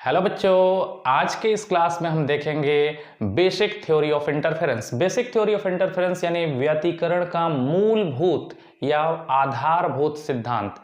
Hello बच्चों, आज के इस क्लास में हम देखेंगे basic theory of interference. Basic theory of interference यानी व्यतिकरण का मूलभूत या आधारभूत सिद्धांत।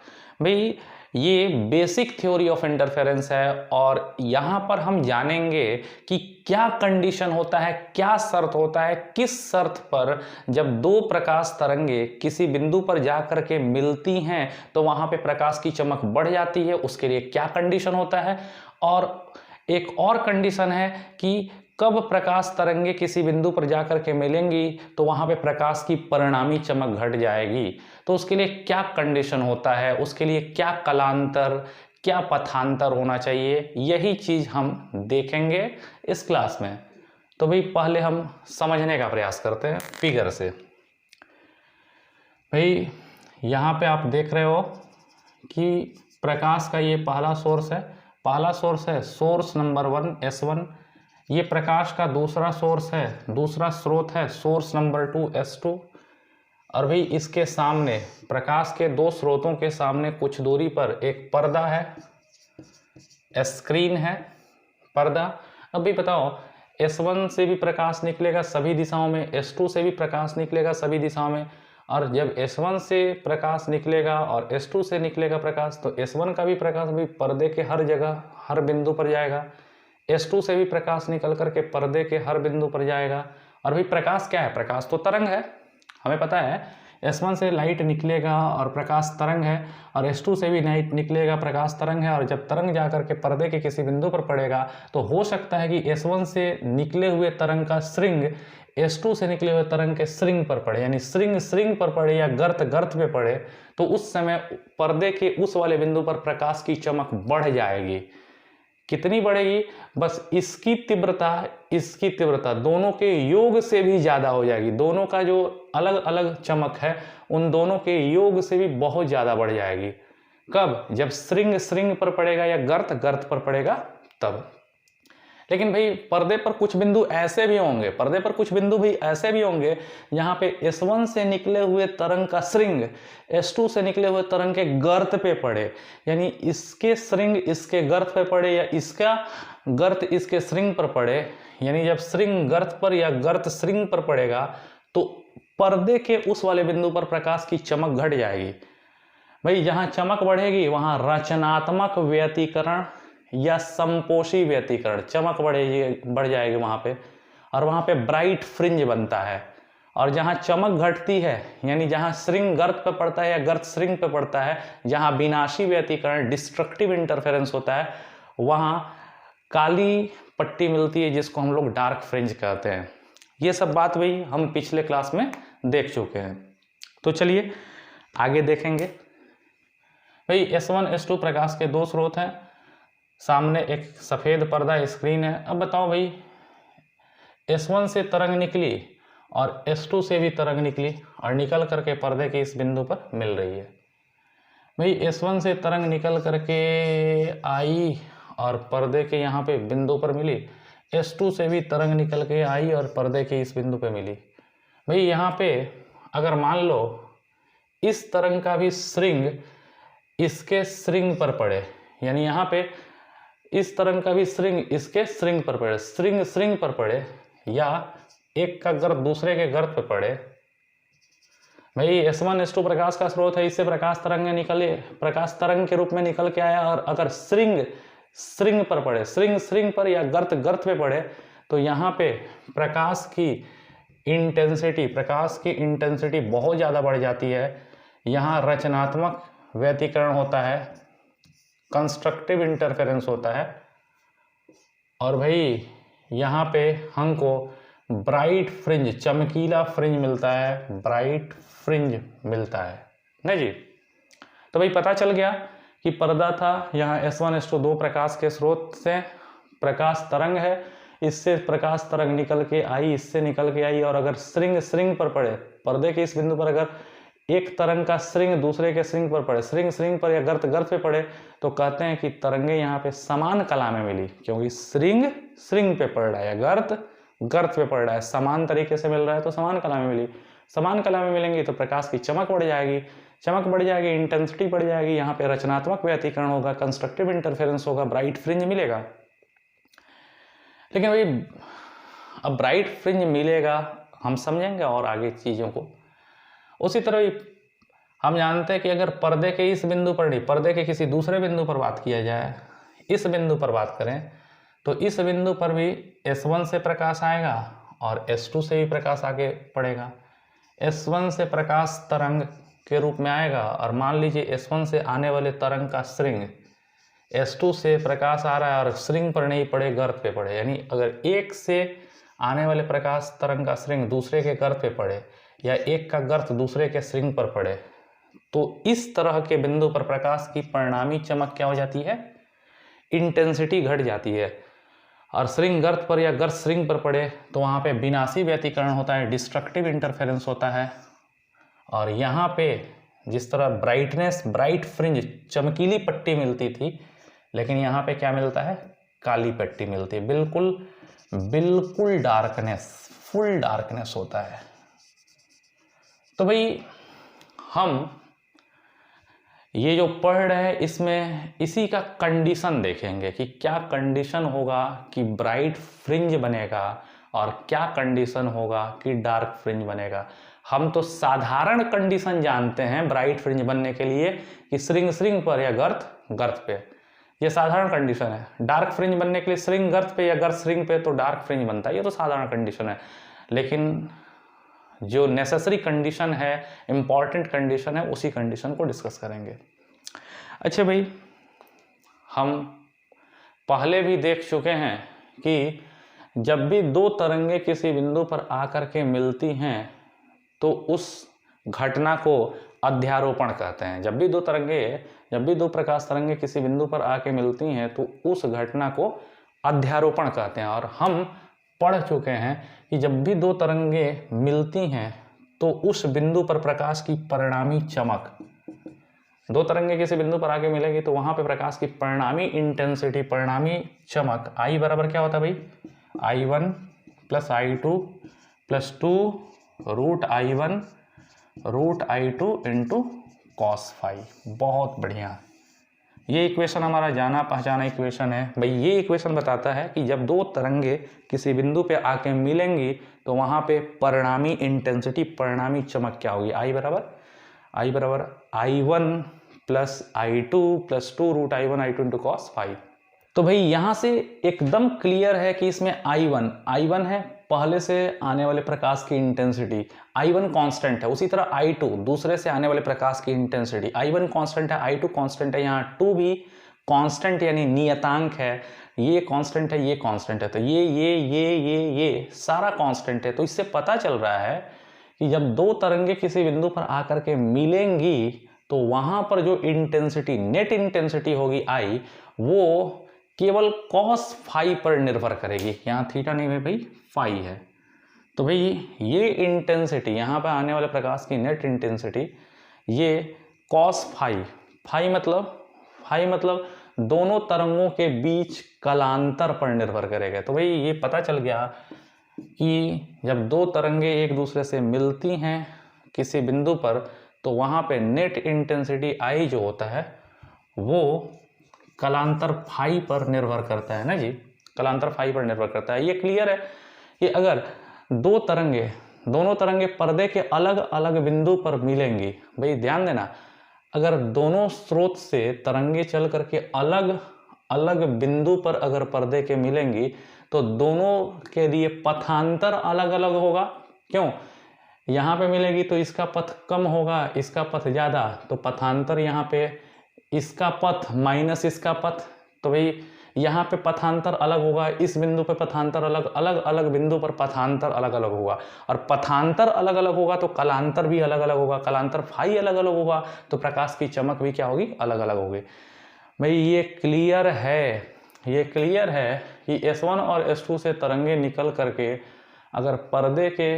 भाई ये बेसिक थ्योरी ऑफ इंटरफेरेंस है और यहाँ पर हम जानेंगे कि क्या कंडीशन होता है, क्या शर्त होता है, किस शर्त पर जब दो प्रकाश तरंगे किसी बिंदु पर जाकर के मिलती हैं तो वहाँ पे प्रकाश की चमक बढ़ जाती है, उसके लिए क्या कंडीशन होता है। और एक और कंडीशन है कि कब प्रकाश तरंगे किसी बिंदु पर जाकर के मिलेंगी तो वहां पे प्रकाश की परिणामी चमक घट जाएगी, तो उसके लिए क्या कंडीशन होता है, उसके लिए क्या कलांतर, क्या पथांतर होना चाहिए, यही चीज हम देखेंगे इस क्लास में। तो भाई पहले हम समझने का प्रयास करते हैं फिगर से। भाई यहाँ पे आप देख रहे हो कि प्रकाश का ये पहला सोर्स है, सोर्स नंबर 1 S1। ये प्रकाश का दूसरा सोर्स है, दूसरा स्रोत है सोर्स नंबर 2 S2। और भाई इसके सामने, प्रकाश के दो स्रोतों के सामने कुछ दूरी पर एक पर्दा है, स्क्रीन है, पर्दा। अब भी बताओ, S1 से भी प्रकाश निकलेगा सभी दिशाओं में, S2 से भी प्रकाश निकलेगा सभी दिशाओं में। और जब S1 से प्रकाश निकलेगा और S2 से निकलेगा प्रकाश तो S1 का भी प्रकाश भी पर्दे के हर जगह हर बिंदु पर जाएगा, S2 से भी प्रकाश निकल करके पर्दे के हर बिंदु पर जाएगा। और भाई प्रकाश क्या है? प्रकाश तो तरंग है, हमें पता है। S1 से लाइट निकलेगा और प्रकाश तरंग है, और S2 से भी लाइट निकलेगा, प्रकाश तरंग है। और जब तरंग जाकर के पर्दे के किसी बिंदु पर पड़ेगा तो हो सकता है कि S1 से निकले हुए तरंग का श्रृंग S2 से निकले हुए तरंग के श्रृंग पर पड़े, यानी श्रृंग पर पड़े या गर्त पे पड़े, तो उस समय पर्दे के उस वाले बिंदु पर प्रकाश की चमक बढ़ जाएगी। कितनी बढ़ेगी? बस इसकी तीव्रता दोनों के योग से भी ज्यादा हो जाएगी। दोनों का जो अलग अलग चमक है उन दोनों के योग से भी बहुत ज्यादा बढ़ जाएगी। कब? जब श्रृंग पर पड़ेगा या गर्त पर पड़ेगा तब। लेकिन भाई पर्दे पर कुछ बिंदु ऐसे भी होंगे, यहाँ पे S1 से निकले हुए तरंग का श्रृंग S2 से निकले हुए तरंग के गर्त पे पड़े, यानी इसके श्रृंग इसके गर्त पे पड़े या इसका गर्त इसके श्रृंग पर पड़े, यानी जब श्रृंग गर्त पर या गर्त श्रृंग पर पड़ेगा तो पर्दे के उस वाले बिंदु पर प्रकाश की चमक घट जाएगी। भाई जहां चमक बढ़ेगी वहां रचनात्मक व्यतिकरण या संपोषी व्यतिकरण, चमक बढ़ जाएगी वहां पे, और वहां पे ब्राइट फ्रिंज बनता है। और जहां चमक घटती है, यानी जहां श्रृंग गर्त पे पड़ता है या गर्त श्रृंग पे पड़ता है, जहां विनाशी व्यतिकरण डिस्ट्रक्टिव इंटरफेरेंस होता है, वहां काली पट्टी मिलती है जिसको हम लोग डार्क फ्रिंज कहते हैं। ये सब बात वही हम पिछले क्लास में देख चुके हैं। तो चलिए आगे देखेंगे। भाई S1 S2 प्रकाश के दो स्रोत हैं, सामने एक सफेद पर्दा स्क्रीन है। अब बताओ भाई, S1 से तरंग निकली और S2 से भी तरंग निकली और निकल करके पर्दे के इस बिंदु पर मिल रही है। भाई S1 से तरंग निकल करके आई और पर्दे के यहाँ पे बिंदु पर मिली, S2 से भी तरंग निकल के आई और पर्दे के इस बिंदु पे मिली। भाई यहाँ पे अगर मान लो इस तरंग का भी श्रृंग इसके श्रृंग पर पड़े, यानी यहाँ पे इस तरंग का भी श्रृंग इसके श्रृंग पर पड़े, श्रृंग पर पड़े, या एक का गर्त दूसरे के गर्त पर पड़े। भाई S1 S2 प्रकाश का स्रोत है, इससे प्रकाश तरंग के रूप में निकल के आया। और अगर श्रृंग पर पड़े, श्रृंग पर या गर्त पे पड़े, तो यहाँ पे प्रकाश की इंटेंसिटी बहुत ज़्यादा बढ़ जाती है। यहाँ रचनात्मक व्यतिकरण होता है, कंस्ट्रक्टिव इंटरफेरेंस होता है। और भाई यहाँ पे हमको ब्राइट फ्रिंज, चमकीला फ्रिंज मिलता है, नहीं जी। तो भाई पता चल गया कि पर्दा था, यहाँ S1 S2 दो प्रकाश के स्रोत से प्रकाश तरंग है, इससे प्रकाश तरंग निकल के आई, इससे निकल के आई। और अगर श्रृंग पर पड़े, पर्दे के इस बिंदु पर अगर एक तरंग का श्रृंग दूसरे के श्रृंग पर पड़े, श्रृंग पर या गर्त पे पड़े, तो कहते हैं कि तरंगे यहाँ पे समान कला में मिली, क्योंकि श्रृंग पे पड़ रहा है या गर्त पे पड़ रहा है, समान तरीके से मिल रहा है तो समान कला में मिली। समान कला में मिलेंगी तो प्रकाश की चमक बढ़ जाएगी, इंटेंसिटी बढ़ जाएगी, यहाँ पे रचनात्मक व्यतिकरण होगा, कंस्ट्रक्टिव इंटरफेरेंस होगा, ब्राइट फ्रिंज मिलेगा। लेकिन भाई अब ब्राइट फ्रिंज मिलेगा, हम समझेंगे और आगे चीज़ों को। उसी तरह हम जानते हैं कि अगर पर्दे के इस बिंदु पर नहीं, पर्दे के किसी दूसरे बिंदु पर बात किया जाए, इस बिंदु पर बात करें, तो इस बिंदु पर भी S1 से प्रकाश आएगा और S2 से भी प्रकाश आगे पड़ेगा। S1 से प्रकाश तरंग के रूप में आएगा और मान लीजिए S1 से आने वाले तरंग का श्रृंग S2 से प्रकाश आ रहा है और श्रृंग पर नहीं पड़े, गर्त पे पड़े। यानी अगर एक से आने वाले प्रकाश तरंग का श्रृंग दूसरे के गर्त पे पड़े या एक का गर्त दूसरे के श्रृंग पर पड़े, तो इस तरह के बिंदु पर प्रकाश की परिणामी चमक क्या हो जाती है? इंटेंसिटी घट जाती है। और श्रृंग गर्त पर या गर्त श्रृंग पर पड़े तो वहाँ पे विनाशी व्यतिकरण होता है, डिस्ट्रक्टिव इंटरफेरेंस होता है। और यहाँ पे जिस तरह ब्राइटनेस, ब्राइट फ्रिंज, चमकीली पट्टी मिलती थी, लेकिन यहाँ पे क्या मिलता है? काली पट्टी मिलती है, बिल्कुल डार्कनेस, फुल डार्कनेस होता है। तो भाई हम ये जो पढ़ रहे हैं इसमें इसी का कंडीशन देखेंगे कि क्या कंडीशन होगा कि ब्राइट फ्रिंज बनेगा और क्या कंडीशन होगा कि डार्क फ्रिंज बनेगा। हम तो साधारण कंडीशन जानते हैं ब्राइट फ्रिंज बनने के लिए कि श्रृंग पर या गर्त पे, ये साधारण कंडीशन है। डार्क फ्रिंज बनने के लिए श्रृंग गर्त पे या गर्त श्रृंग पे तो डार्क फ्रिंज बनता है, ये तो साधारण कंडीशन है। लेकिन जो नेसेसरी कंडीशन है, इंपॉर्टेंट कंडीशन है, उसी कंडीशन को डिस्कस करेंगे। अच्छा भाई, हम पहले भी देख चुके हैं कि जब भी दो तरंगे किसी बिंदु पर आकर के मिलती हैं तो उस घटना को अध्यारोपण कहते हैं। जब भी दो प्रकाश तरंगे किसी बिंदु पर आके मिलती हैं तो उस घटना को अध्यारोपण कहते हैं। और हम पढ़ चुके हैं कि जब भी दो तरंगे मिलती हैं तो उस बिंदु पर प्रकाश की परिणामी चमक, दो तरंगे किसी बिंदु पर आके मिलेगी तो वहां पे प्रकाश की परिणामी इंटेंसिटी, परिणामी चमक I बराबर क्या होता है भाई? I1 plus I2 plus 2 root I1 root I2 into cos phi. बहुत बढ़िया, ये इक्वेशन हमारा जाना पहचाना इक्वेशन है भाई। ये इक्वेशन बताता है कि जब दो तरंगे किसी बिंदु पे आके मिलेंगी तो वहां पे परिणामी इंटेंसिटी, परिणामी चमक क्या होगी? I बराबर I1 plus I2 plus 2 root I1 I2 into cos phi. तो भाई यहाँ से एकदम क्लियर है कि इसमें I1 है पहले से आने वाले प्रकाश की इंटेंसिटी, I1 कांस्टेंट है। उसी तरह I2 दूसरे से आने वाले प्रकाश की इंटेंसिटी, I1 कांस्टेंट है, I2 कांस्टेंट है। यहाँ 2 भी कांस्टेंट यानी नियतांक है, ये कांस्टेंट है, ये कांस्टेंट है। तो ये सारा कांस्टेंट है। तो इससे पता चल रहा है कि जब दो तरंगे किसी बिंदु पर आकर के मिलेंगी तो वहां पर जो इंटेंसिटी, नेट इंटेंसिटी होगी I, वो केवल कॉस फाई पर निर्भर करेगी। यहाँ थीटा नहीं है भाई, फाई है। तो भाई ये इंटेंसिटी, यहाँ पर आने वाले प्रकाश की नेट इंटेंसिटी, ये कॉस फाई मतलब दोनों तरंगों के बीच कलांतर पर निर्भर करेगा। तो भाई ये पता चल गया कि जब दो तरंगे एक दूसरे से मिलती हैं किसी बिंदु पर तो वहाँ पे नेट इंटेंसिटी I जो होता है वो कलांतर फाई पर निर्भर करता है ना जी, कलांतर फाई पर निर्भर करता है। ये क्लियर है कि अगर दोनों तरंगे पर्दे के अलग अलग बिंदु पर मिलेंगी, भाई ध्यान देना, अगर दोनों स्रोत से तरंगे चल करके अलग अलग बिंदु पर अगर पर्दे के मिलेंगी तो दोनों के लिए पथांतर अलग अलग होगा। क्यों? यहाँ पे मिलेगी तो इसका पथ कम होगा, इसका पथ ज़्यादा, तो पथांतर यहाँ पे इसका पथ माइनस इसका पथ, तो भाई यहाँ पे पथांतर अलग होगा, इस बिंदु पे पथांतर अलग बिंदु पर पथांतर अलग अलग होगा। और पथांतर अलग अलग होगा तो कलांतर भी अलग अलग होगा, कलांतर फाई अलग अलग होगा तो प्रकाश की चमक भी क्या होगी? अलग अलग होगी। भाई ये क्लियर है कि S1 और S2 से तरंगे निकल करके अगर पर्दे के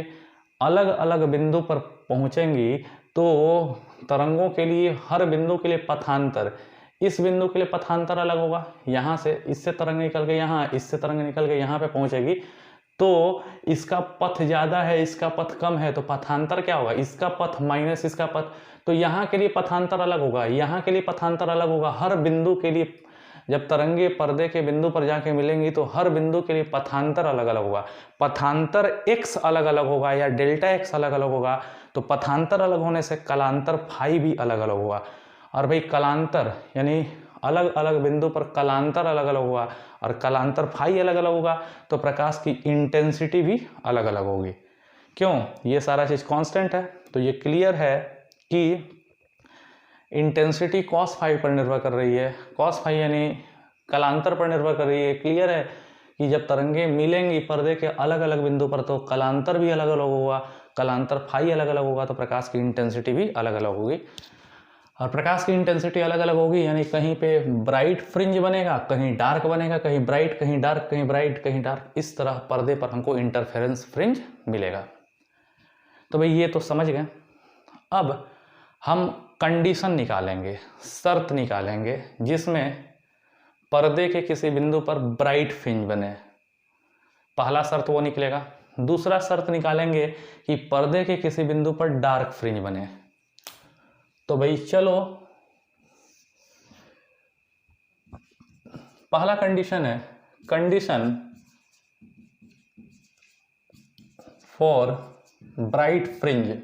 अलग अलग बिंदु पर पहुंचेंगी तो तरंगों के लिए हर बिंदु के लिए पथांतर, इस बिंदु के लिए पथांतर अलग होगा। यहाँ से इससे तरंग निकल के यहाँ, इससे तरंग निकल के यहाँ पे पहुंचेगी तो इसका पथ ज़्यादा है, इसका पथ कम है, तो पथांतर क्या होगा? इसका पथ माइनस इसका पथ। तो यहाँ के लिए पथांतर अलग होगा, यहाँ के लिए पथांतर अलग होगा, हर बिंदु के लिए जब तरंगे पर्दे के बिंदु पर जाके मिलेंगी तो हर बिंदु के लिए पथांतर अलग अलग होगा। पथांतर x अलग अलग होगा या डेल्टा x अलग अलग होगा, तो पथांतर अलग होने से कलांतर फाई भी अलग अलग होगा। और भाई कलांतर यानी अलग अलग बिंदु पर कलांतर अलग अलग होगा और कलांतर फाई अलग अलग होगा, तो प्रकाश की इंटेंसिटी भी अलग अलग होगी। क्यों? ये सारा चीज़ कांस्टेंट है, तो ये क्लियर है कि इंटेंसिटी कॉस फाई पर निर्भर कर रही है। कॉस फाई यानी कलांतर पर निर्भर कर रही है। क्लियर है कि जब तरंगे मिलेंगी पर्दे के अलग अलग बिंदु पर तो कलांतर भी अलग अलग होगा, कलांतर फाई अलग अलग होगा, तो प्रकाश की इंटेंसिटी भी अलग अलग होगी। और प्रकाश की इंटेंसिटी अलग अलग होगी यानी कहीं पे ब्राइट फ्रिंज बनेगा, कहीं डार्क बनेगा, कहीं ब्राइट, कहीं डार्क, कहीं ब्राइट, कहीं डार्क, इस तरह पर्दे पर हमको इंटरफेरेंस फ्रिंज मिलेगा। तो भाई ये तो समझ गए। अब हम कंडीशन निकालेंगे, शर्त निकालेंगे जिसमें पर्दे के किसी बिंदु पर ब्राइट फ्रिंज बने। पहला शर्त वो निकलेगा। दूसरा शर्त निकालेंगे कि पर्दे के किसी बिंदु पर डार्क फ्रिंज बने। तो भाई चलो, पहला कंडीशन है condition for bright fringe.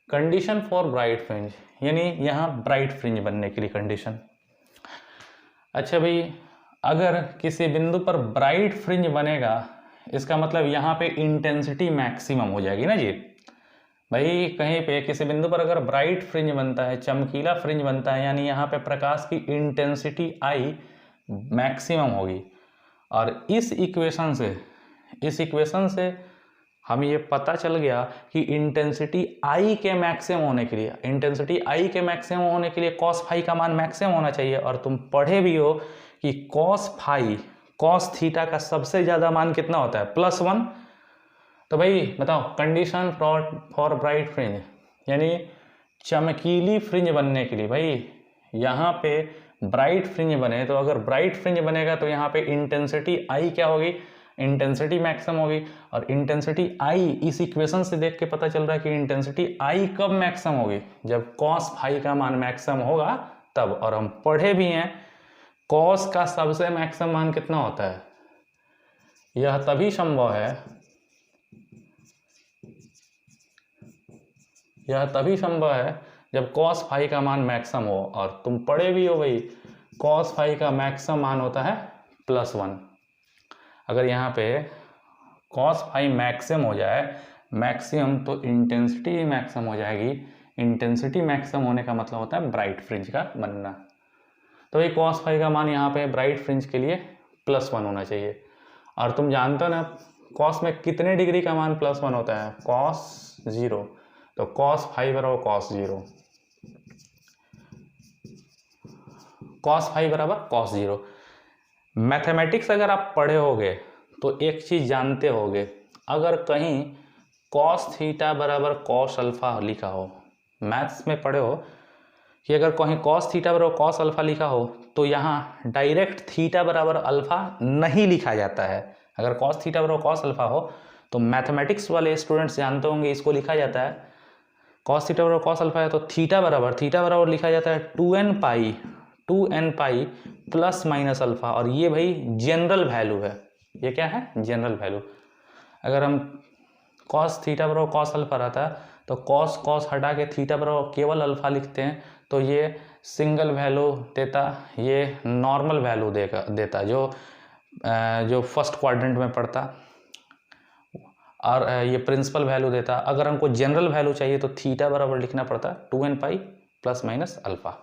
Condition for bright fringe यानी यहां ब्राइट फ्रिंज बनने के लिए कंडीशन। अच्छा भाई, अगर किसी बिंदु पर ब्राइट फ्रिंज बनेगा इसका मतलब यहाँ पे इंटेंसिटी मैक्सिमम हो जाएगी ना जी। भाई कहीं पे किसी बिंदु पर अगर ब्राइट फ्रिंज बनता है, चमकीला फ्रिंज बनता है, यानी यहाँ पे प्रकाश की इंटेंसिटी आई मैक्सिमम होगी। और इस इक्वेशन से हमें ये पता चल गया कि इंटेंसिटी आई के मैक्सिमम होने के लिए कॉस फाई का मान मैक्सिमम होना चाहिए। और तुम पढ़े भी हो कि कॉस थीटा का सबसे ज़्यादा मान कितना होता है? +1। तो भाई बताओ, कंडीशन फॉर ब्राइट फ्रिंज यानी चमकीली फ्रिंज बनने के लिए, भाई यहाँ पे ब्राइट फ्रिंज बने, तो अगर ब्राइट फ्रिंज बनेगा तो यहाँ पे इंटेंसिटी आई क्या होगी? इंटेंसिटी मैक्सिमम होगी। और इंटेंसिटी आई इस इक्वेशन से देख के पता चल रहा है कि इंटेंसिटी आई कब मैक्सिमम होगी? जब कॉस फाई का मान मैक्सिमम होगा तब। और हम पढ़े भी हैं कॉस का सबसे मैक्सिमम मान कितना होता है? यह तभी संभव है जब कॉस फाई का मान मैक्सिमम हो। और तुम पढ़े भी हो भाई कॉस फाई का मैक्सिमम मान होता है +1। अगर यहाँ पे कॉस फाई मैक्सिमम हो जाए तो इंटेंसिटी भी मैक्सिमम हो जाएगी। इंटेंसिटी मैक्सिमम होने का मतलब होता है ब्राइट फ्रिंज का बनना। तो भाई कॉस फाई का मान यहाँ पे ब्राइट फ्रिंज के लिए +1 होना चाहिए। और तुम जानते हो ना कॉस में कितने डिग्री का मान +1 होता है? cos 0। तो cos फाई बराबर cos 0, cos फाई बराबर cos 0। मैथमेटिक्स अगर आप पढ़े होगे तो एक चीज़ जानते होगे, अगर कहीं cos थीटा बराबर cos अल्फा लिखा हो, मैथ्स में पढ़े हो कि अगर कहीं cos थीटा बराबर cos अल्फा लिखा हो तो यहाँ डायरेक्ट थीटा बराबर अल्फा नहीं लिखा जाता है। अगर cos थीटा बराबर cos अल्फा हो तो मैथमेटिक्स वाले स्टूडेंट्स जानते होंगे इसको लिखा जाता है, cos थीटा बराबर cos अल्फा है तो थीटा बराबर लिखा जाता है 2n pi plus minus alpha. और ये भाई जनरल वैल्यू है। ये क्या है? General value. अगर हम cos थीटा बराबर cos अल्फा रहता है तो cos हटा के थीटा बराबर केवल अल्फा लिखते हैं तो ये सिंगल वैल्यू देता, ये नॉर्मल वैल्यू देता जो फर्स्ट क्वाड्रेंट में पड़ता, और ये प्रिंसिपल वैल्यू देता। अगर हमको जनरल वैल्यू चाहिए तो थीटा बराबर लिखना पड़ता 2n pi plus minus alpha.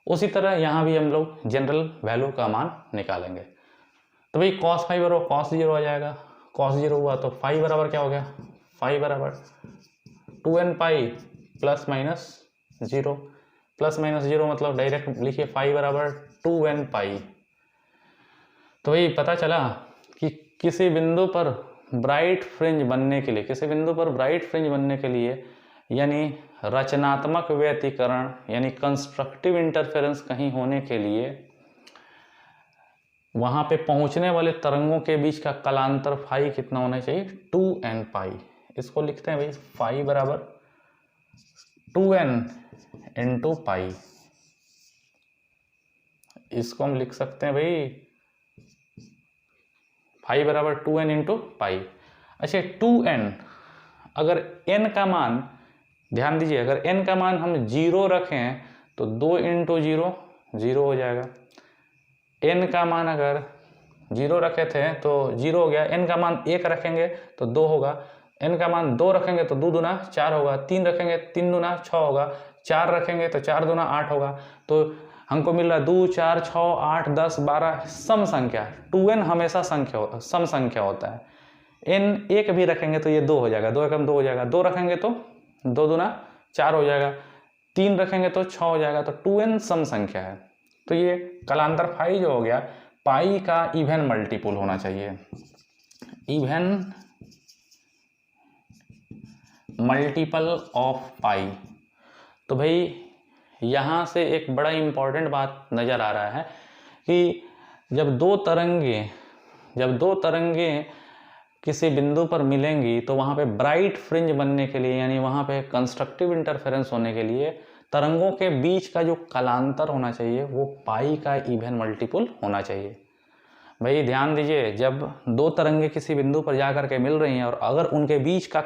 उसी तरह यहाँ भी हम लोग जनरल वैल्यू का मान निकालेंगे। तो भाई cos फाई बराबर cos 0 आ जाएगा। cos 0 हुआ तो फाई बराबर क्या हो गया? फाई बराबर 2n पाई प्लस माइनस 0। मतलब डायरेक्ट लिखिए फाई बराबर 2n पाई। तो भाई पता चला कि किसी बिंदु पर ब्राइट फ्रिंज बनने के लिए यानी रचनात्मक व्यतिकरण यानी कंस्ट्रक्टिव इंटरफेरेंस कहीं होने के लिए वहां पे पहुंचने वाले तरंगों के बीच का कलांतर फाई कितना होना चाहिए? 2n पाई। इसको लिखते हैं भाई फाई बराबर 2n इंटू पाई। इसको हम लिख सकते हैं भाई फाई बराबर 2n इंटू पाई। अच्छा 2n, अगर n का मान, ध्यान दीजिए, अगर n का मान हम 0 रखें तो 2 इंटू 0 0 हो जाएगा। n का मान अगर 0 रखे थे तो 0 हो गया, n का मान 1 रखेंगे तो 2 होगा, n का मान 2 रखेंगे तो 2 दूना 4 होगा, 3 रखेंगे 3 दूना 6 होगा, 4 रखेंगे तो 4 दूना 8 होगा। तो हमको मिल रहा 2 4 6 8 10 12 सम संख्या। 2n हमेशा सम संख्या होता है। n 1 भी रखेंगे तो ये 2 हो जाएगा, 2 एकम 2 हो जाएगा, 2 रखेंगे तो 2 दूना 4 हो जाएगा, 3 रखेंगे तो 6 हो जाएगा। तो 2n सम संख्या है। तो ये कलांतर फाई जो हो गया, पाई का इवन मल्टीपल होना चाहिए, इवन मल्टीपल ऑफ पाई। तो भाई यहाँ से एक बड़ा इंपॉर्टेंट बात नज़र आ रहा है कि जब दो तरंगे किसी बिंदु पर मिलेंगी तो वहाँ पे ब्राइट फ्रिंज बनने के लिए, यानी वहाँ पे कंस्ट्रक्टिव इंटरफेरेंस होने के लिए तरंगों के बीच का जो कलांतर होना चाहिए वो पाई का इवन मल्टीपल होना चाहिए। भाई ध्यान दीजिए, जब दो तरंगे किसी बिंदु पर जाकर के मिल रही हैं और अगर उनके बीच का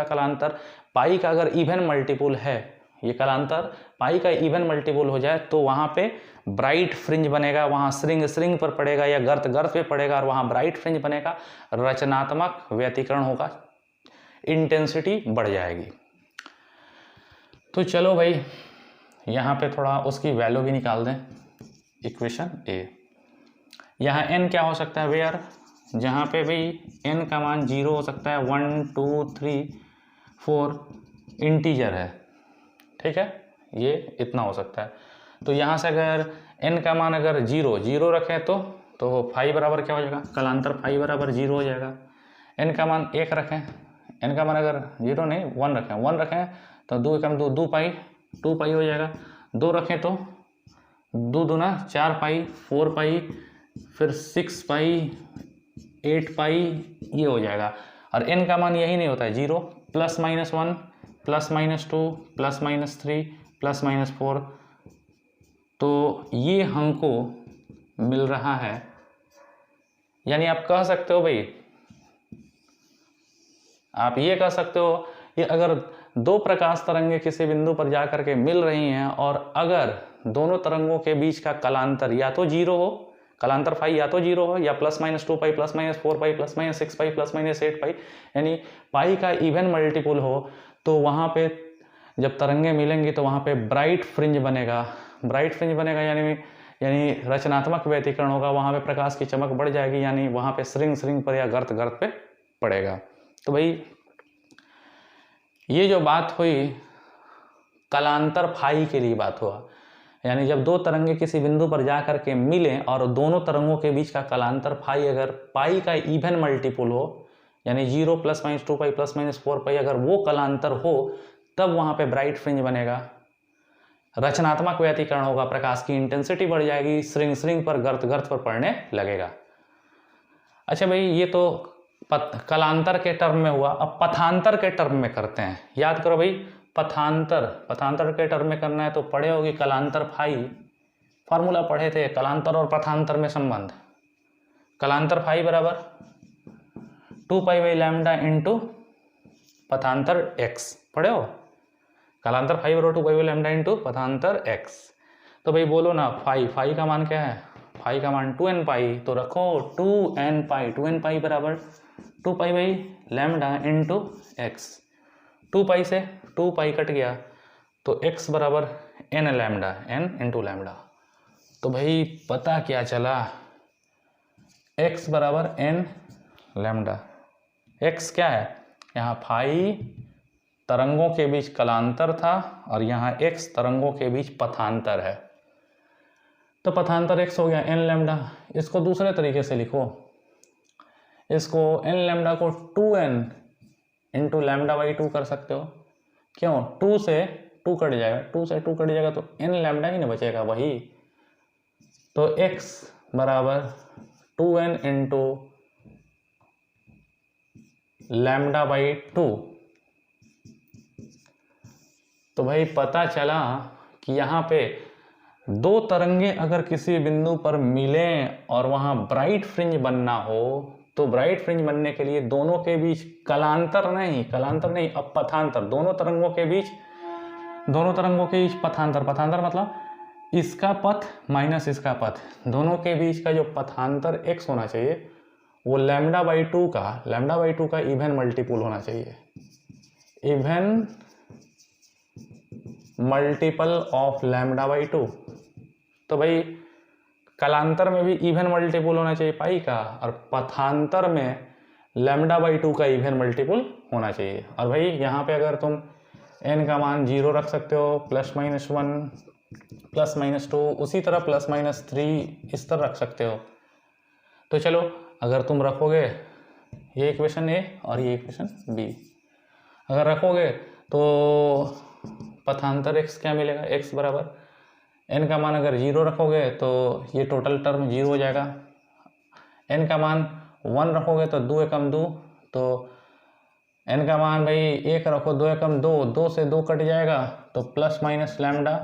कलांतर पाई का अगर इवन मल्टीपल है, ये कलांतर पाई का इवन मल्टीपल हो जाए तो वहाँ पे ब्राइट फ्रिंज बनेगा, वहाँ श्रिंग पर पड़ेगा या गर्त पे पड़ेगा और वहाँ ब्राइट फ्रिंज बनेगा, रचनात्मक व्यतिकरण होगा, इंटेंसिटी बढ़ जाएगी। तो चलो भाई यहाँ पे थोड़ा उसकी वैल्यू भी निकाल दें। इक्वेशन ए, यहाँ n क्या हो सकता है भाई यार, जहाँ पे भाई n का मान 0 हो सकता है, 1 2 3 4 इंटीजर है, ठीक है, ये इतना हो सकता है। तो यहाँ से अगर n का मान अगर 0 रखें तो फाई बराबर क्या हो जाएगा, कलांतर फाई बराबर 0 हो जाएगा। n का मान 1 रखें, n का मान अगर 0 नहीं 1 रखें तो 2 एकम 2 पाई 2 पाई हो जाएगा। 2 रखें तो 2 दूना 4 पाई 4 पाई, फिर 6 पाई 8 पाई, ये हो जाएगा। और n का मान यही नहीं होता है 0, plus minus 1 plus minus 2 plus minus 3 plus minus 4। तो ये हमको मिल रहा है, यानी आप कह सकते हो भाई, आप ये कह सकते हो ये अगर दो प्रकाश तरंगे किसी बिंदु पर जाकर के मिल रही हैं और अगर दोनों तरंगों के बीच का कलांतर या तो 0 हो, कलांतर फाई या तो 0 हो, या प्लस माइनस 2 पाई प्लस माइनस 4 पाई प्लस माइनस 6 पाई प्लस माइनस 8 पाई, यानी पाई का इवन मल्टीपल हो, तो वहाँ पे जब तरंगे मिलेंगी तो वहाँ पे ब्राइट फ्रिंज बनेगा, यानी रचनात्मक व्यतिकरण होगा, वहाँ पे प्रकाश की चमक बढ़ जाएगी, यानी वहाँ पे श्रिंग पर या गर्त पे पड़ेगा। तो भाई ये जो बात हुई कलांतर फाई के लिए बात हुआ, यानी जब दो तरंगे किसी बिंदु पर जा कर के मिलें और दोनों तरंगों के बीच का कलांतर फाई अगर पाई का इवन मल्टीपल हो, यानी 0 प्लस माइनस 2 पाई प्लस माइनस 4 पाई अगर वो कलांतर हो, तब वहाँ पे ब्राइट फ्रिंज बनेगा, रचनात्मक व्यतिकरण होगा, प्रकाश की इंटेंसिटी बढ़ जाएगी, श्रिंग पर गर्त पर पड़ने लगेगा। अच्छा भाई ये तो कलांतर के टर्म में हुआ। अब पथांतर के टर्म में करते हैं। याद करो भाई, पथांतर के टर्म में करना है तो पढ़े होगी कलांतर फाई, फार्मूला पढ़े थे कलांतर और पथांतर में संबंध। कलांतर फाई बराबर 2 पाई बाई लैम्डा इंटू पथांतर x, पढ़े हो, कलांतर फाई बराबर 2 पाई बाई लैम्डा इंटू पथांतर x। तो भाई बोलो ना, फाई का मान क्या है, फाई का मान 2n पाई, तो रखो 2n पाई बराबर 2 pi by lambda into x. 2 पाई से 2 पाई कट गया तो x बराबर n lambda, n into lambda. तो भाई पता क्या चला, x बराबर n लैम्डा। x क्या है, यहाँ फाई तरंगों के बीच कलांतर था और यहाँ x तरंगों के बीच पथांतर है, तो पथांतर x हो गया n लैम्डा। इसको दूसरे तरीके से लिखो, इसको n लैम्डा को 2n इंटू लैम्डा बाई 2 कर सकते हो। क्यों, 2 से 2 कट जाएगा, तो n लैम्डा ही नहीं बचेगा वही। तो x बराबर 2n इंटू लैम्डा बाई 2। तो भाई पता चला कि यहाँ पे दो तरंगे अगर किसी बिंदु पर मिलें और वहां ब्राइट फ्रिंज बनना हो तो ब्राइट फ्रिंज बनने के लिए दोनों के बीच कलांतर नहीं अब पथांतर, दोनों तरंगों के बीच पथांतर मतलब इसका पथ माइनस इसका पथ, दोनों के बीच का जो पथांतर x होना चाहिए वो λ/2 का इवन मल्टीपल होना चाहिए, इवन मल्टीपल ऑफ λ/2। तो भाई कलांतर में भी इवन मल्टीपल होना चाहिए पाई का, और पथांतर में λ/2 का इवन मल्टीपल होना चाहिए। और भाई यहाँ पे अगर तुम n का मान 0 रख सकते हो, +-1 +-2, उसी तरह +-3 इस तरह रख सकते हो। तो चलो अगर तुम रखोगे ये इक्वेशन A और ये इक्वेशन B, अगर रखोगे तो पथांतर x क्या मिलेगा, x बराबर n का मान अगर 0 रखोगे तो ये टोटल टर्म 0 हो जाएगा, n का मान 1 रखोगे तो 2 एकम 2, तो n का मान भाई 1 रखो, 2 एकम 2, 2 से 2 कट जाएगा तो प्लस माइनस लैम्डा,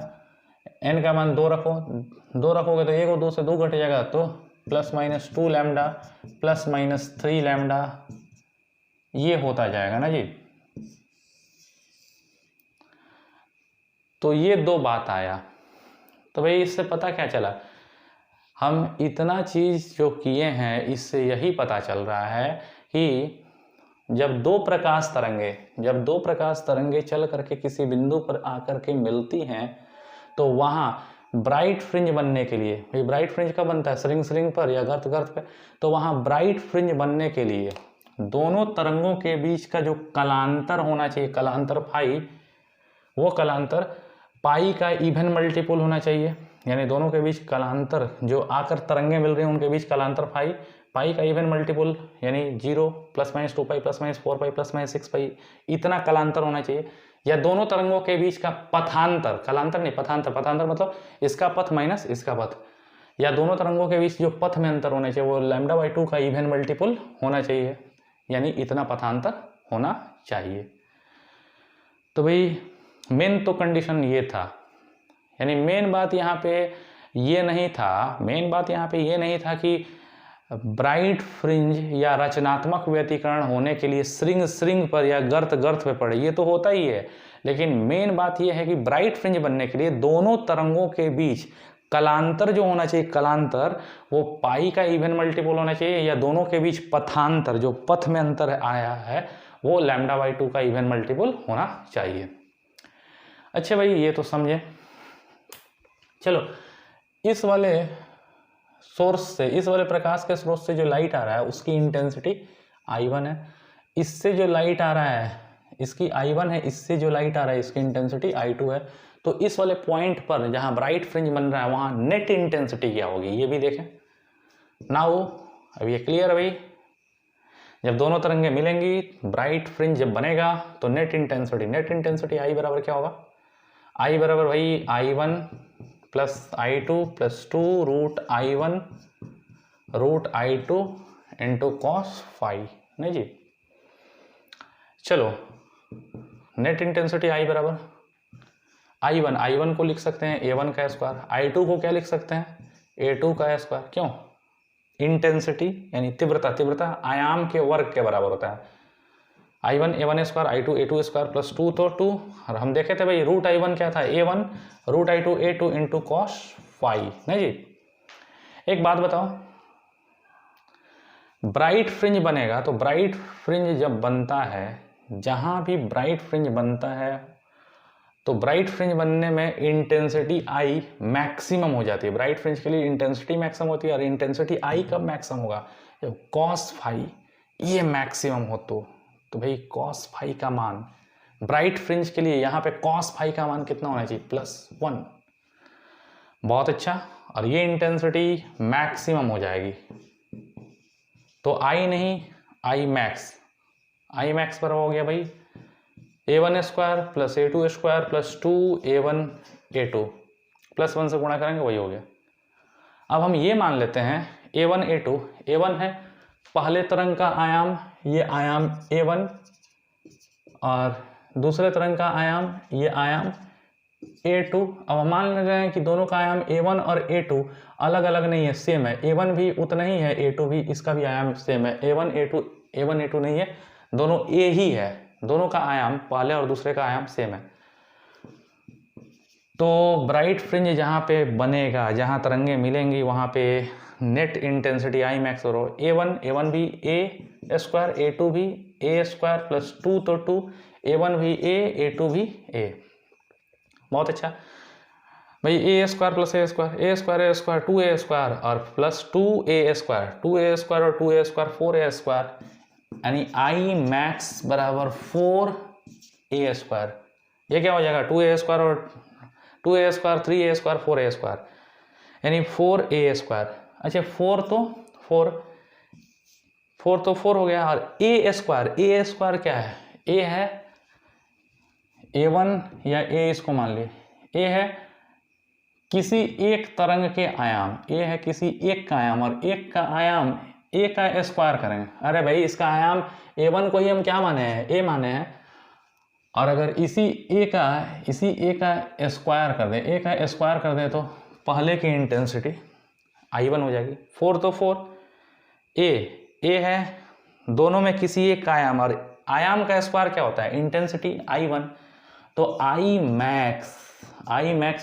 n का मान 2 रखोगे तो 1 और 2 से 2 कट जाएगा तो +-2 लैम्डा +-3 लैम्डा, ये होता जाएगा ना जी। तो ये दो बात आया। तो भाई इससे पता क्या चला, हम इतना चीज जो किए हैं इससे यही पता चल रहा है कि जब दो प्रकाश तरंगे चल करके किसी बिंदु पर आकर के मिलती हैं तो वहाँ ब्राइट फ्रिंज बनने के लिए, भाई ब्राइट फ्रिंज कब बनता है, स्रिंग पर या गर्त पे, तो वहाँ ब्राइट फ्रिंज बनने के लिए दोनों तरंगों के बीच का जो कलांतर होना चाहिए, कलांतर फाई, वो कलांतर पाई का इवन मल्टीपल होना चाहिए। यानी दोनों के बीच कलांतर जो आकर तरंगे मिल रही हैं उनके बीच कलांतर पाई का इवन मल्टीपल यानी 0 +-2 पाई +-4 पाई +-6 पाई, इतना कलांतर होना चाहिए। या दोनों तरंगों के बीच का पथांतर, कलांतर नहीं पथांतर मतलब इसका पथ माइनस इसका पथ, या दोनों तरंगों के बीच जो पथ में अंतर होना चाहिए वो λ/2 का इवन मल्टीपल होना चाहिए, यानी इतना पथांतर होना चाहिए। तो भाई मेन तो कंडीशन ये था, यानी मेन बात यहाँ पे ये नहीं था कि ब्राइट फ्रिंज या रचनात्मक व्यतिकरण होने के लिए स्रिंग पर या गर्त पे पड़े, ये तो होता ही है, लेकिन मेन बात ये है कि ब्राइट फ्रिंज बनने के लिए दोनों तरंगों के बीच कलांतर जो होना चाहिए, कलांतर वो पाई का इवन मल्टीपल होना चाहिए, या दोनों के बीच पथांतर जो पथ में अंतर आया है वो λ/2 का इवन मल्टीपल होना चाहिए। अच्छा भाई ये तो समझे। चलो इस वाले सोर्स से, इस वाले प्रकाश के स्रोत से जो लाइट आ रहा है उसकी इंटेंसिटी I1 है, इससे जो लाइट आ रहा है इसकी I1 है, इससे जो लाइट आ रहा है इसकी इंटेंसिटी I2 है। तो इस वाले पॉइंट पर जहां ब्राइट फ्रिंज बन रहा है वहां नेट इंटेंसिटी क्या होगी ये भी देखें। नाउ अब ये क्लियर है भाई, जब दोनों तरंगे मिलेंगी ब्राइट फ्रिंज जब बनेगा तो नेट इंटेंसिटी I बराबर क्या होगा, I बराबर भाई I1 + I2 + 2 √I1 √I2 cos phi, नहीं जी। चलो नेट इंटेंसिटी I बराबर I1 को लिख सकते हैं A1 का स्क्वायर, I2 को क्या लिख सकते हैं A2 का स्क्वायर। क्यों, इंटेंसिटी यानी तीव्रता आयाम के वर्ग के बराबर होता है। I1 A1 square, I2 A2 square + 2 तो 2, और हम देखे थे भाई √I1 क्या था A1 √I2 A2 cos phi, नहीं जी। एक बात बताओ, ब्राइट फ्रिंज बनेगा तो ब्राइट फ्रिंज जब बनता है, जहां भी ब्राइट फ्रिंज बनता है तो ब्राइट फ्रिंज बनने में इंटेंसिटी I मैक्सिमम हो जाती है। ब्राइट फ्रिंज के लिए इंटेंसिटी मैक्सिमम होती है, और इंटेंसिटी I कब मैक्सिमम होगा, जब cos phi ये मैक्सिमम हो तो भाई cos phi का मान ब्राइट फ्रिंज के लिए यहाँ पे cos phi का मान कितना होना चाहिए +1। बहुत अच्छा, और ये इंटेंसिटी मैक्सिमम हो जाएगी तो I नहीं I max पर हो गया भाई A1 square + A2 square + 2A1 A2 +1 से गुणा करेंगे वही हो गया। अब हम ये मान लेते हैं A1 A2, A1 है पहले तरंग का आयाम, ये आयाम A1, और दूसरे तरंग का आयाम ये आयाम A2। अब हम मान रहे हैं कि दोनों का आयाम A1 और A2 अलग अलग नहीं है, सेम है। A1 भी उतना ही है, A2 भी, इसका भी आयाम सेम है। A1 A2 नहीं है, दोनों A ही है। दोनों का आयाम, पहले और दूसरे का आयाम सेम है। तो ब्राइट फ्रिंज जहाँ पे बनेगा, जहाँ तरंगे मिलेंगी, वहाँ पे नेट इंटेंसिटी आई मैक्स और A1 भी A स्क्वायर, A2 भी A स्क्वायर प्लस 2 तो 2, A1 भी A, A2 भी A। बहुत अच्छा भाई, A square plus A square, A square 2A square और plus 2A square, 2A square और 2A स्क्वायर 4A स्क्वायर, यानी आई मैक्स बराबर 4A स्क्वायर। ये क्या हो जाएगा, 2A स्क्वायर और 2A square, 3A square, 4A square, यानी 4A स्क्वायर। अच्छा, 4 तो 4 हो गया। और A स्क्वायर क्या है, A है A1 या A, इसको मान ली A है किसी एक तरंग के आयाम, A है किसी एक का आयाम, और एक का आयाम A का स्क्वायर करेंगे। अरे भाई, इसका आयाम A1 को ही हम क्या माने हैं, A माने हैं, और अगर इसी A का स्क्वायर कर दें, A का स्क्वायर कर दें तो पहले की इंटेंसिटी I1 हो जाएगी। 4 तो 4, A है दोनों में किसी एक का आयाम, और आयाम का स्क्वायर क्या होता है, इंटेंसिटी I1। तो I मैक्स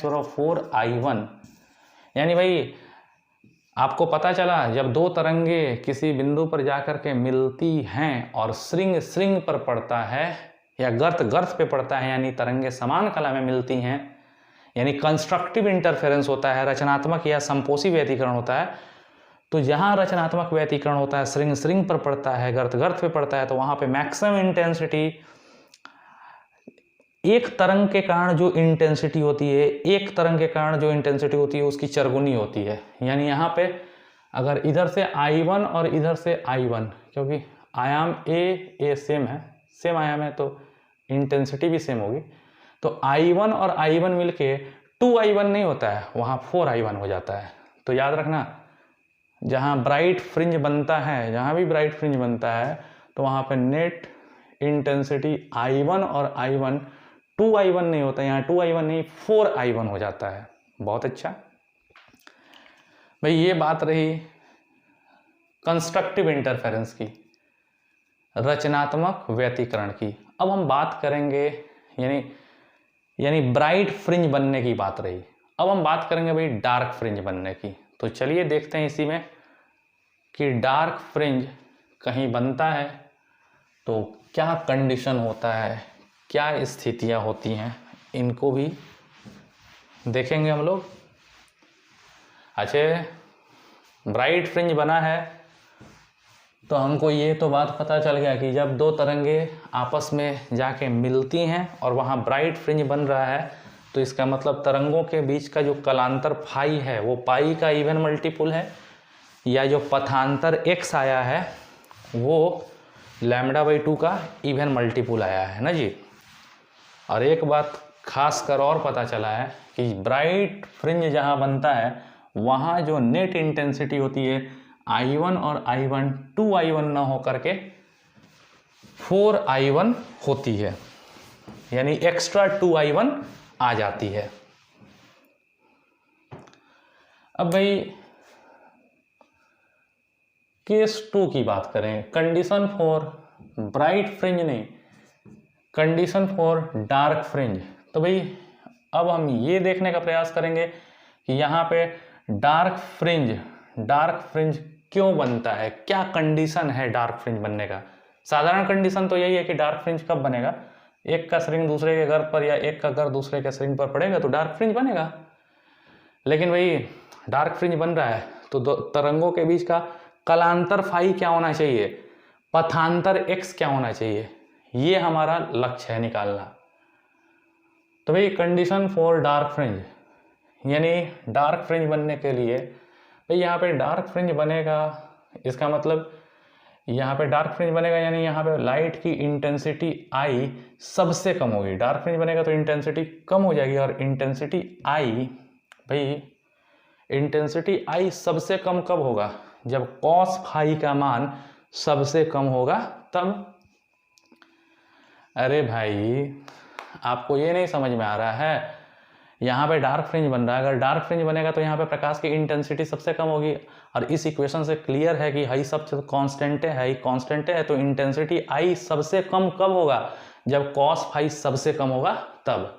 बराबर 4I1। यानी भाई आपको पता चला, जब दो तरंगे किसी बिंदु पर जाकर के मिलती हैं और श्रिंग पर पड़ता है या गर्त पे पड़ता है, यानी तरंगे समान कला में मिलती हैं, यानी कंस्ट्रक्टिव इंटरफेरेंस होता है, रचनात्मक या संपोषी व्यतिकरण होता है। तो जहां रचनात्मक व्यतिकरण होता है, श्रिंग पर पड़ता है, गर्त पे पड़ता है, तो वहां पे मैक्सिमम इंटेंसिटी, एक तरंग के कारण जो इंटेंसिटी होती है, उसकी चरगुनी होती है। यानी यहाँ पे अगर इधर से I1 और इधर से I1, क्योंकि आयाम A सेम आयाम है, तो इंटेंसिटी भी सेम होगी। तो I1 और I1 मिलके 2I1 नहीं होता है, वहाँ 4I1 हो जाता है। तो याद रखना, जहाँ ब्राइट फ्रिंज बनता है, जहाँ भी ब्राइट फ्रिंज बनता है, तो वहाँ पे नेट इंटेंसिटी I1 और I1 2I1 नहीं होता, यहाँ 2I1 नहीं 4I1 हो जाता है। बहुत अच्छा भाई, ये बात रही कंस्ट्रक्टिव इंटरफेरेंस की, रचनात्मक व्यतिकरण की। अब हम बात करेंगे यानी ब्राइट फ्रिंज बनने की बात रही। अब हम बात करेंगे भाई डार्क फ्रिंज बनने की। तो चलिए देखते हैं इसी में कि डार्क फ्रिंज कहीं बनता है तो क्या कंडीशन होता है, क्या स्थितियां होती हैं, इनको भी देखेंगे हम लोग। अच्छा, ब्राइट फ्रिंज बना है तो हमको ये तो बात पता चल गया कि जब दो तरंगे आपस में जाके मिलती हैं और वहाँ ब्राइट फ्रिंज बन रहा है, तो इसका मतलब तरंगों के बीच का जो कलांतर फाई है वो पाई का इवन मल्टीपुल है, या जो पथांतर x आया है वो λ/2 का इवन मल्टीपुल आया है ना जी। और एक बात खास कर और पता चला है कि ब्राइट फ्रिंज जहाँ बनता है वहाँ जो नेट इंटेंसिटी होती है I1 और I1 2I1 ना हो करके 4I1 होती है, यानी एक्स्ट्रा 2I1 आ जाती है। अब भाई केस 2 की बात करें, कंडीशन फॉर ब्राइट फ्रिंज नहीं, कंडीशन फॉर डार्क फ्रिंज। तो भाई अब हम ये देखने का प्रयास करेंगे कि यहाँ पे डार्क फ्रिंज क्यों बनता है, क्या कंडीशन है डार्क फ्रिंज बनने का। साधारण कंडीशन तो यही है कि डार्क फ्रिंज कब बनेगा, एक का श्रिंग दूसरे के गर्त पर या एक का गर्त दूसरे के श्रिंग पर पड़ेगा तो डार्क फ्रिंज बनेगा। लेकिन भाई डार्क फ्रिंज बन रहा है तो तरंगों के बीच का कलांतर फाई क्या होना चाहिए, पथांतर x क्या होना चाहिए, ये हमारा लक्ष्य है निकालना। तो भाई कंडीशन फॉर डार्क फ्रिंज, यानी डार्क फ्रिंज बनने के लिए भाई यहाँ पे डार्क फ्रिंज बनेगा, इसका मतलब यहाँ पे डार्क फ्रिंज बनेगा यानी यहाँ पे लाइट की इंटेंसिटी I सबसे कम होगी। डार्क फ्रिंज बनेगा तो इंटेंसिटी कम हो जाएगी, और इंटेंसिटी I सबसे कम कब होगा, जब कॉस फाई का मान सबसे कम होगा तब। अरे भाई आपको ये नहीं समझ में आ रहा है, यहाँ पे डार्क फ्रिंज बन रहा है। अगर डार्क फ्रिंज बनेगा तो यहाँ पे प्रकाश की इंटेंसिटी सबसे कम होगी, और इस इक्वेशन से क्लियर है कि हाई सबसे कांस्टेंट है, तो इंटेंसिटी आई सबसे कम कब होगा, जब कॉस फाई सबसे कम होगा तब।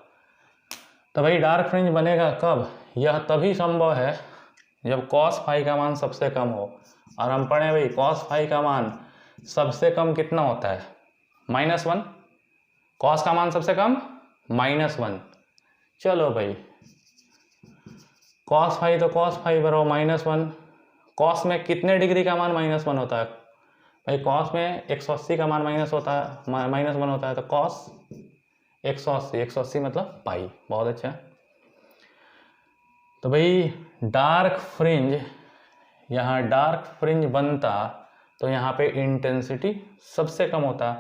तो भाई डार्क फ्रिंज बनेगा कब, यह तभी संभव है जब कॉस फाई का मान सबसे कम हो। और हम पढ़े भाई कॉस फाई का मान सबसे कम कितना होता है, -1। कॉस का मान सबसे कम -1। चलो भाई कॉस फाई तो कॉस फाई बराबर -1। कॉस में कितने डिग्री का मान -1 होता है भाई, कॉस में 180 का मान -1 होता है, तो कॉस 180 मतलब पाई। बहुत अच्छा। तो भाई डार्क फ्रिंज, यहाँ डार्क फ्रिंज बनता तो यहाँ पे इंटेंसिटी सबसे कम होता।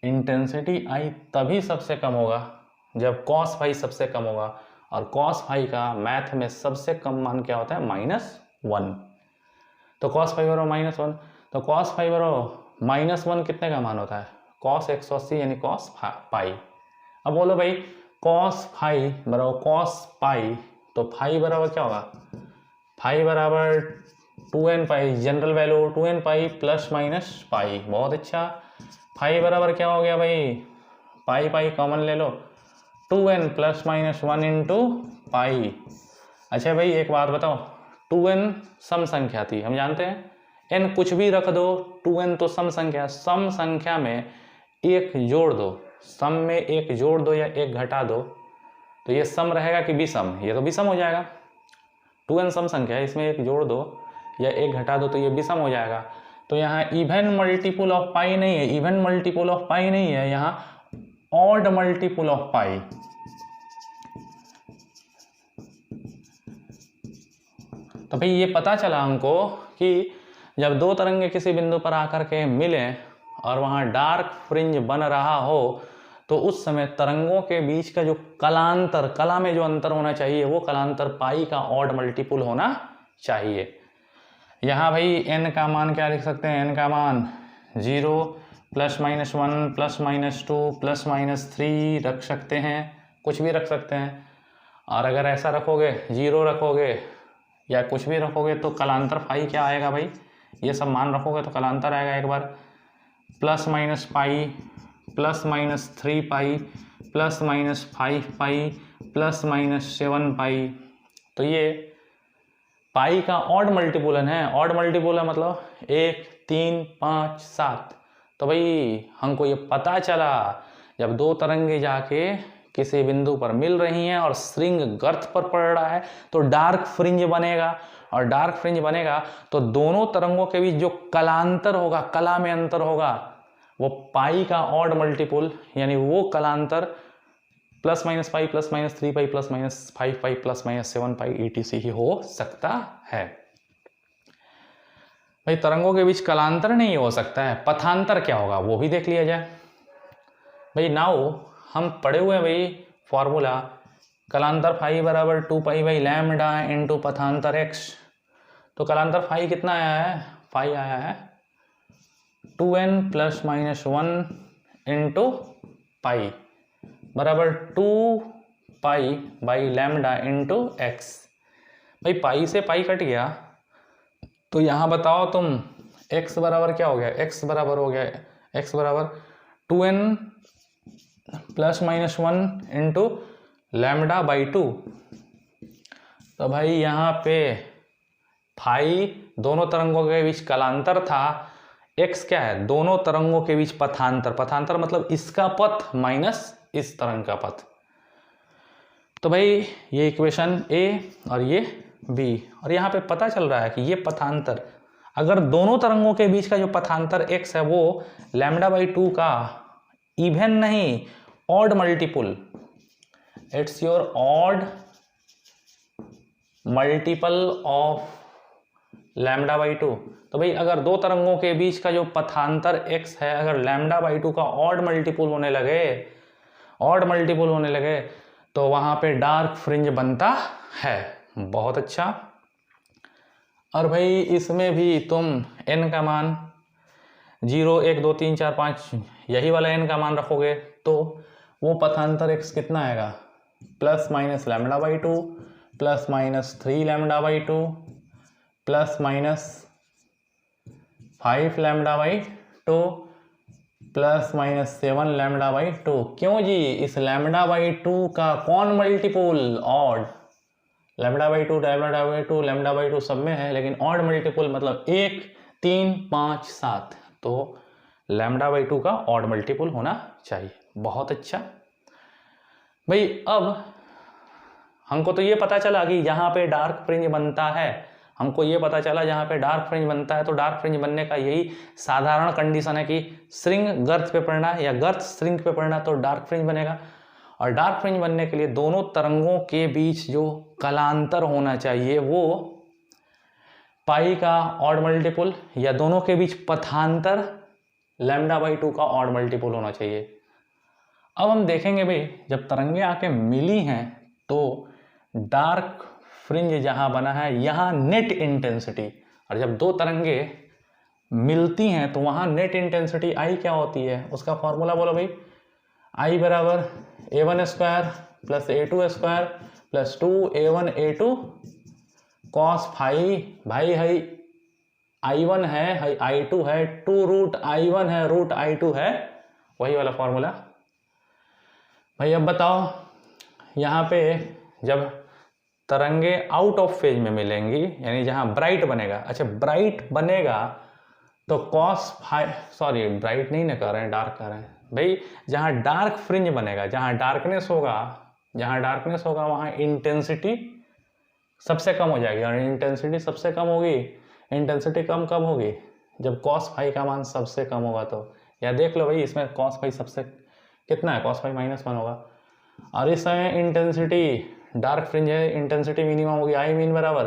इंटेंसिटी आई तभी सबसे कम होगा जब कॉस फाई सबसे कम होगा, और कॉस फाई का मैथ में सबसे कम मान क्या होता है, -1। तो कॉस फाई बराबर -1, तो कॉस फाई बराबर -1 कितने का मान होता है, कॉस 180 यानी कॉस पाई। अब बोलो भाई कॉस फाई बराबर कॉस पाई, तो फाई बराबर क्या होगा, फाई बराबर 2n pi, general value 2n pi plus minus pi. बहुत अच्छा। फाई बराबर क्या हो गया भाई, पाई पाई कॉमन ले लो, 2n plus minus 1 into pi. अच्छा भाई एक बात बताओ, 2n सम संख्या थी, हम जानते हैं n कुछ भी रख दो, 2n तो सम संख्या, सम संख्या में एक जोड़ दो, सम में एक जोड़ दो या एक घटा दो, तो ये सम रहेगा कि विषम, ये तो विषम हो जाएगा। 2n सम संख्या है, इसमें एक जोड़ दो या एक घटा दो तो ये विषम हो जाएगा। तो यहाँ इवन मल्टीपल ऑफ पाई नहीं है, इवन मल्टीपल ऑफ पाई नहीं है, यहाँ ऑड मल्टीपल ऑफ पाई। तो भाई ये पता चला हमको कि जब दो तरंगे किसी बिंदु पर आकर के मिले और वहाँ डार्क फ्रिंज बन रहा हो, तो उस समय तरंगों के बीच का जो कलांतर, कला में जो अंतर होना चाहिए, वो कलांतर पाई का ऑड मल्टीपल होना चाहिए। यहाँ भाई n का मान क्या लिख सकते हैं, n का मान 0 +- 1 +- 2 +- 3 रख सकते हैं, कुछ भी रख सकते हैं। और अगर ऐसा रखोगे 0 रखोगे या कुछ भी रखोगे तो कलांतर फाई क्या आएगा भाई, ये सब मान रखोगे तो कलांतर आएगा एक बार +- पाई +- 3 पाई +- 5 पाई +- 7 पाई। तो ये पाई का ऑड मल्टीपुलन है, ऑड मल्टीपुलन मतलब 1 3 5 7। तो भाई हमको ये पता चला जब दो तरंगे जाके किसी बिंदु पर मिल रही हैं और श्रृंग गर्त पर पड़ रहा है तो डार्क फ्रिंज बनेगा, और डार्क फ्रिंज बनेगा तो दोनों तरंगों के बीच जो कलांतर होगा, कला में अंतर होगा, वो पाई का ऑड मल्टीपुल यानी वो कलांतर +- पाई +- 3 पाई +- 5 पाई +- 7 पाई ETC ही हो सकता है। भाई तरंगों के बीच कलांतर नहीं हो सकता है, पथांतर क्या होगा वो भी देख लिया जाए। भाई नाउ हम पढ़े हुए हैं भाई फॉर्मूला, कलांतर फाई बराबर 2 पाई बाई लैम्डा इंटू पथांतर x। तो कलांतर फाई कितना आया है, फाई आया है 2n +- 1 इंटू पाई बराबर 2 pi by lambda into x. भाई पाई से पाई कट गया, तो यहाँ बताओ तुम x बराबर क्या हो गया, x बराबर हो गया x बराबर 2n +- 1 इंटू लैम्डा बाई 2। तो भाई यहाँ पे फाई दोनों तरंगों के बीच कलांतर था, x क्या है, दोनों तरंगों के बीच पथांतर, पथांतर मतलब इसका पथ माइनस इस तरंग का पथ। तो भाई ये इक्वेशन A और ये B, और यहाँ पे पता चल रहा है कि ये पथांतर, अगर दोनों तरंगों के बीच का जो पथांतर x है वो λ/2 का इवन नहीं odd multiple, it's your odd multiple of λ/2। तो भाई अगर दो तरंगों के बीच का जो पथांतर x है, अगर λ/2 का ऑड मल्टीपल होने लगे, ऑड मल्टीपल होने लगे, तो वहां पे डार्क फ्रिंज बनता है। बहुत अच्छा। और भाई इसमें भी तुम n का मान 0 1 2 3 4 5 यही वाला n का मान रखोगे तो वो पथांतर x कितना आएगा, plus minus lambda by two plus minus 3 lambda by two plus minus 5 lambda by two plus minus 7 lambda by two. क्यों जी? इस लैम्डा बाई टू का कौन multiple? Odd. Lambda by two lambda by two सब में है, लेकिन odd multiple मतलब 1 3 5 7, तो लैम्डा बाई टू का ऑड मल्टीपल होना चाहिए। बहुत अच्छा भाई। अब हमको तो ये पता चला कि यहाँ पे डार्क फ्रिंज बनता है, हमको ये पता चला जहाँ पे डार्क फ्रिंज बनता है तो डार्क फ्रिंज बनने का यही साधारण कंडीशन है कि श्रिंग गर्त पे पड़ना या गर्त श्रिंग पे पड़ना तो डार्क फ्रिंज बनेगा। और डार्क फ्रिंज बनने के लिए दोनों तरंगों के बीच जो कलांतर होना चाहिए वो पाई का ऑड मल्टीपल या दोनों के बीच पथांतर लैम्डा बाई टू का ऑड मल्टीपल होना चाहिए। अब हम देखेंगे भाई, जब तरंगे आके मिली हैं तो डार्क फ्रिंज जहां बना है यहाँ नेट इंटेंसिटी, और जब दो तरंगे मिलती हैं तो वहां नेट इंटेंसिटी आई क्या होती है? उसका फॉर्मूला बोलो भाई। आई बराबर a1 square plus a2 square plus 2a1 a2 cos phi. भाई है I1 है I2 है 2 रूट I1 है रूट I2 है, वही वाला फॉर्मूला। भाई अब बताओ, यहाँ पे जब तरंगे आउट ऑफ फेज में मिलेंगी यानी जहाँ ब्राइट बनेगा, अच्छा ब्राइट बनेगा तो कॉस फाई, सॉरी ब्राइट नहीं ना कर रहे हैं, डार्क कर रहे हैं भाई। जहाँ डार्क फ्रिंज बनेगा, जहाँ डार्कनेस होगा वहाँ इंटेंसिटी सबसे कम हो जाएगी, और इंटेंसिटी सबसे कम होगी। इंटेंसिटी कम कब होगी? जब कॉस फाई का मान सबसे कम होगा तो। या देख लो भाई, इसमें कॉस फाई सबसे कितना है? कॉस फाई -1 होगा। और इस समय इंटेंसिटी डार्क फ्रिंज है, इंटेंसिटी मिनिमम होगी। आई मीन बराबर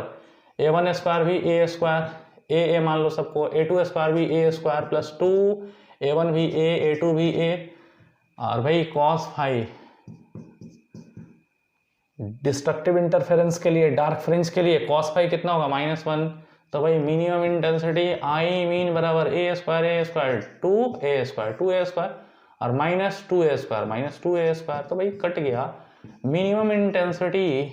a1 स्क्वायर भी a स्क्वायर ए मान लो सबको, a2 स्क्वायर भी a स्क्वायर प्लस 2a1 भी a2 भी a। और भाई कॉस फाई डिस्ट्रक्टिव इंटरफेरेंस के लिए, डार्क फ्रिंज के लिए कॉस फाई कितना होगा? -1। तो भाई मिनिमम इंटेंसिटी आई मीन बराबर a स्क्वायर 2a स्क्वायर और -2a स्क्वायर, तो भाई कट गया। मिनिमम इंटेंसिटी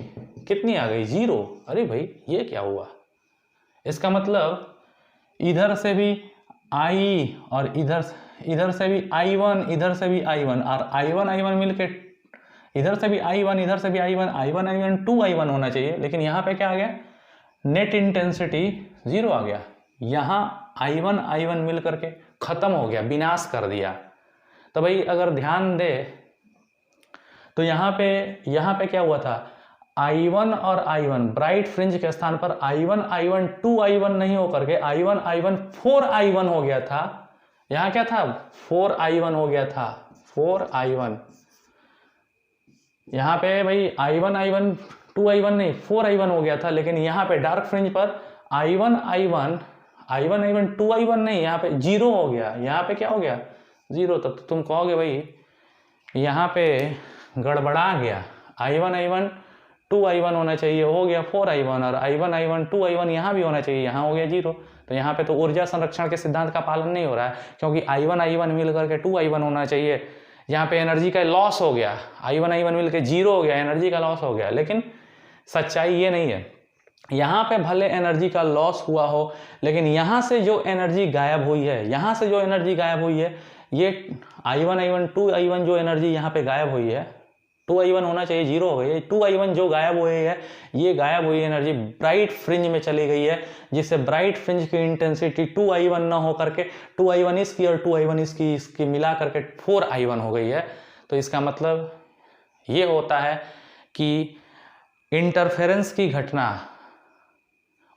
कितनी आ गई? 0। अरे भाई ये क्या हुआ? इसका मतलब इधर से भी I और इधर से भी I1, इधर से भी I1, और I1 मिलके इधर से भी I1, इधर से भी I1 2I1 होना चाहिए, लेकिन यहाँ पे क्या आ गया? नेट इंटेंसिटी 0 आ गया। यहाँ I1 मिल करके खत्म हो गया, विनाश कर दिया। तो भाई अगर ध्यान दे तो यहाँ पे क्या हुआ था? I1 और I1 ब्राइट फ्रिंज के स्थान पर I1 2I1 नहीं होकर के I1 4I1 हो गया था। यहाँ क्या था? 4I1 हो गया था, 4I1। यहाँ पे भाई I1 2I1 नहीं 4I1 हो गया था, लेकिन यहाँ पे डार्क फ्रिंज पर I1 2I1 नहीं, यहाँ पे 0 हो गया। यहाँ पे क्या हो गया? 0। तो तुम कहोगे भाई यहाँ पे गड़बड़ा गया, I1 2I1 होना चाहिए, हो गया 4I1, और I1 2I1 यहाँ भी होना चाहिए, यहाँ हो गया 0। तो यहाँ पे तो ऊर्जा संरक्षण के सिद्धांत का पालन नहीं हो रहा है, क्योंकि I1 मिल करके 2I1 होना चाहिए। यहाँ पे एनर्जी का लॉस हो गया, I1 मिल के 0 हो गया, एनर्जी का लॉस हो गया। लेकिन सच्चाई ये नहीं है, यहाँ पे भले एनर्जी का लॉस हुआ हो, लेकिन यहाँ से जो एनर्जी गायब हुई है, ये I1 2I1 जो एनर्जी यहाँ पे गायब हुई है, 2I1 होना चाहिए, 0 हो गई। 2I1 जो गायब हुई है, ये गायब हुई एनर्जी ब्राइट फ्रिंज में चली गई है, जिससे ब्राइट फ्रिंज की इंटेंसिटी 2I1 ना हो करके 2I1 इसकी और 2I1 इसकी मिला करके 4I1 हो गई है। तो इसका मतलब ये होता है कि इंटरफेरेंस की घटना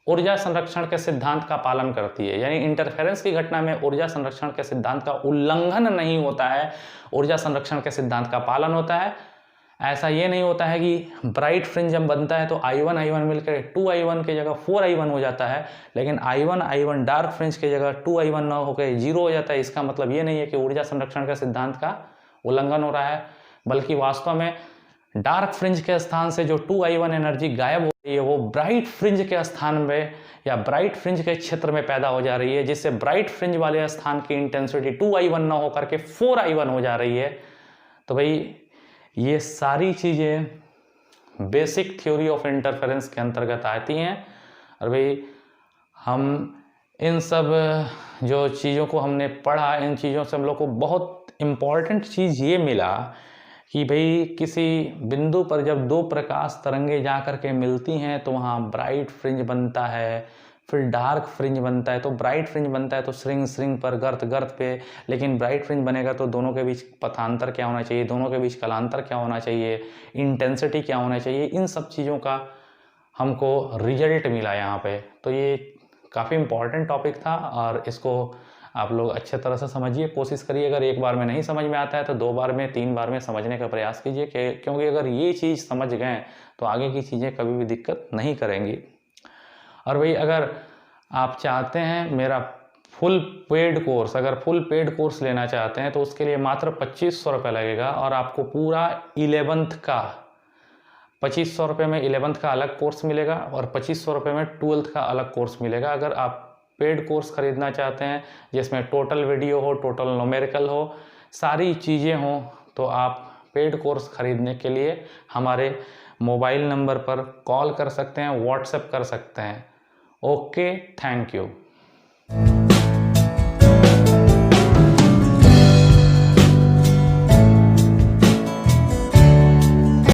ऊर्जा संरक्षण के सिद्धांत का पालन करती है, यानी इंटरफेरेंस की घटना में ऊर्जा संरक्षण के सिद्धांत का उल्लंघन नहीं होता है, ऊर्जा संरक्षण के सिद्धांत का पालन होता है। ऐसा ये नहीं होता है कि ब्राइट फ्रिंज जब बनता है तो I1 मिलकर 2I1 की जगह 4I1 हो जाता है, लेकिन I1 डार्क फ्रिंज की जगह 2I1 ना होकर 0 हो जाता है। इसका मतलब ये नहीं है कि ऊर्जा संरक्षण के सिद्धांत का उल्लंघन हो रहा है, बल्कि वास्तव में डार्क फ्रिंज के स्थान से जो 2I1 एनर्जी गायब हो रही है वो ब्राइट फ्रिंज के स्थान में या ब्राइट फ्रिंज के क्षेत्र में पैदा हो जा रही है, जिससे ब्राइट फ्रिंज वाले स्थान की इंटेंसिटी 2I1 ना होकर के 4I1 हो जा रही है। तो भाई ये सारी चीज़ें बेसिक थ्योरी ऑफ इंटरफेरेंस के अंतर्गत आती हैं। और भाई हम इन सब जो चीज़ों को हमने पढ़ा, इन चीज़ों से हम लोग को बहुत इम्पॉर्टेंट चीज़ ये मिला कि भाई किसी बिंदु पर जब दो प्रकाश तरंगे जा कर के मिलती हैं तो वहाँ ब्राइट फ्रिंज बनता है, फिर डार्क फ्रिंज बनता है। तो ब्राइट फ्रिंज बनता है तो स्रिंग स्रिंग पर, गर्त गर्त पे, लेकिन ब्राइट फ्रिंज बनेगा तो दोनों के बीच पथांतर क्या होना चाहिए, दोनों के बीच कलांतर क्या होना चाहिए, इंटेंसिटी क्या होना चाहिए, इन सब चीज़ों का हमको रिजल्ट मिला यहाँ पे। तो ये काफ़ी इम्पॉर्टेंट टॉपिक था और इसको आप लोग अच्छे तरह से समझिए, कोशिश करिए। अगर एक बार में नहीं समझ में आता है तो 2 बार में, 3 बार में समझने का प्रयास कीजिए, क्योंकि अगर ये चीज़ समझ गए तो आगे की चीज़ें कभी भी दिक्कत नहीं करेंगी। और भाई अगर आप चाहते हैं मेरा फुल पेड कोर्स, अगर फुल पेड कोर्स लेना चाहते हैं तो उसके लिए मात्र 2500 रुपये लगेगा और आपको पूरा 11th का 2500 रुपये में 11th का अलग कोर्स मिलेगा और 2500 रुपये में 12th का अलग कोर्स मिलेगा। अगर आप पेड कोर्स ख़रीदना चाहते हैं जिसमें टोटल वीडियो हो, टोटल न्यूमेरिकल हो, सारी चीज़ें हों, तो आप पेड कोर्स ख़रीदने के लिए हमारे मोबाइल नंबर पर कॉल कर सकते हैं, व्हाट्सएप कर सकते हैं। Okay, thank you.